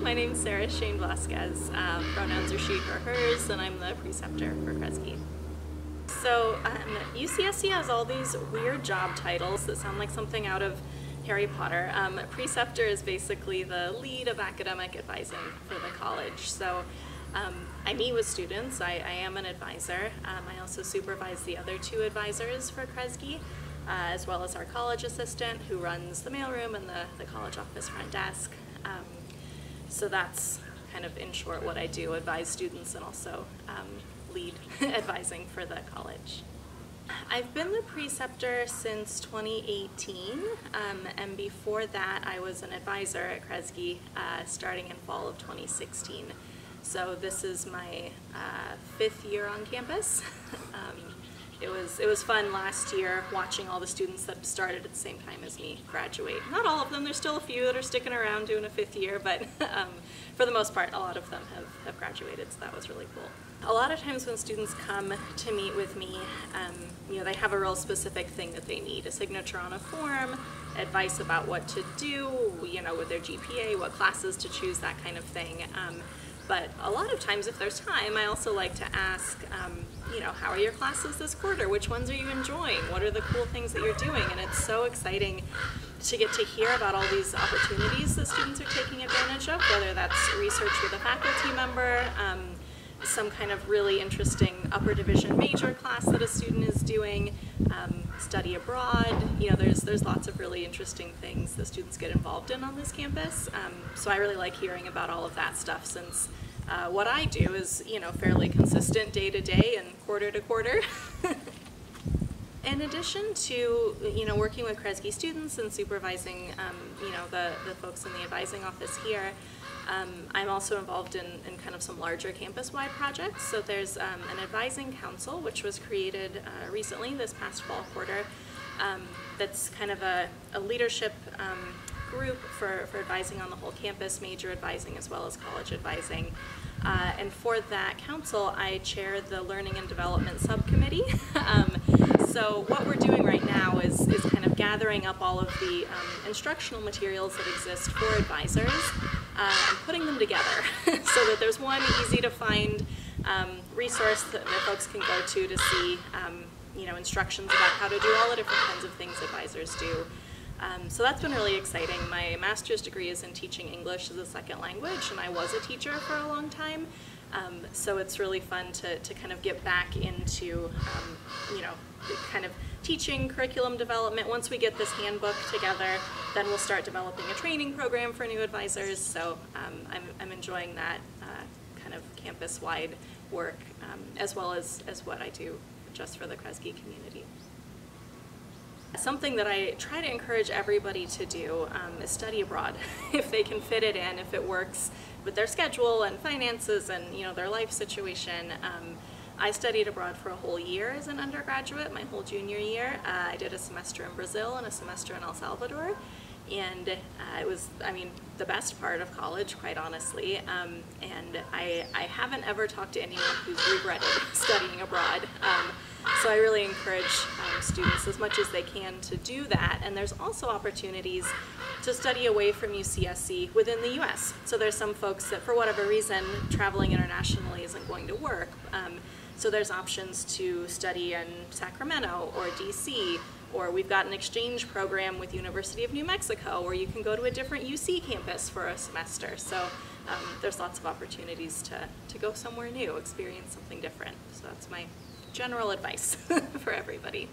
my name's Sarah Shane-Vasquez. Pronouns are she, her, hers, and I'm the preceptor for Kresge. So UCSC has all these weird job titles that sound like something out of Harry Potter. Preceptor is basically the lead of academic advising for the college. So I meet with students. I am an advisor. I also supervise the other two advisors for Kresge, as well as our college assistant who runs the mailroom and the college office front desk. So that's kind of in short what I do, advise students and also lead advising for the college. I've been the preceptor since 2018, and before that I was an advisor at Kresge starting in fall of 2016. So this is my 5th year on campus. It was fun last year watching all the students that started at the same time as me graduate. Not all of them, there's still a few that are sticking around doing a 5th year, but for the most part a lot of them have graduated, so that was really cool. A lot of times when students come to meet with me, they have a real specific thing that they need, a signature on a form, advice about what to do, with their GPA, what classes to choose, that kind of thing. But a lot of times, if there's time, I also like to ask, how are your classes this quarter? Which ones are you enjoying? What are the cool things that you're doing? And it's so exciting to get to hear about all these opportunities that students are taking advantage of, whether that's research with a faculty member, some kind of really interesting upper division major class that a student is doing, study abroad. There's lots of really interesting things that students get involved in on this campus. So I really like hearing about all of that stuff, since what I do is fairly consistent day to day and quarter to quarter. In addition to working with Kresge students and supervising the folks in the advising office here, I'm also involved in kind of some larger campus-wide projects. So there's an advising council which was created recently this past fall quarter. That's kind of a leadership group for advising on the whole campus, major advising as well as college advising. And for that council, I chair the Learning and Development Subcommittee. So what we're doing right now is kind of gathering up all of the instructional materials that exist for advisors and putting them together so that there's one easy to find resource that folks can go to see instructions about how to do all the different kinds of things advisors do. So that's been really exciting. My master's degree is in teaching English as a second language, and I was a teacher for a long time. So it's really fun to kind of get back into, kind of teaching, curriculum development. Once we get this handbook together, then we'll start developing a training program for new advisors. So I'm enjoying that kind of campus-wide work, as well as what I do just for the Kresge community. Something that I try to encourage everybody to do is study abroad, if they can fit it in, if it works with their schedule and finances and their life situation. I studied abroad for a whole year as an undergraduate, my whole junior year. I did a semester in Brazil and a semester in El Salvador, and it was, the best part of college, quite honestly. And I haven't ever talked to anyone who's regretted studying abroad. So I really encourage students as much as they can to do that. And there's also opportunities to study away from UCSC within the US. So there's some folks that for whatever reason traveling internationally isn't going to work. So there's options to study in Sacramento or DC, or we've got an exchange program with University of New Mexico where you can go to a different UC campus for a semester. So there's lots of opportunities to go somewhere new, experience something different. So that's my general advice for everybody.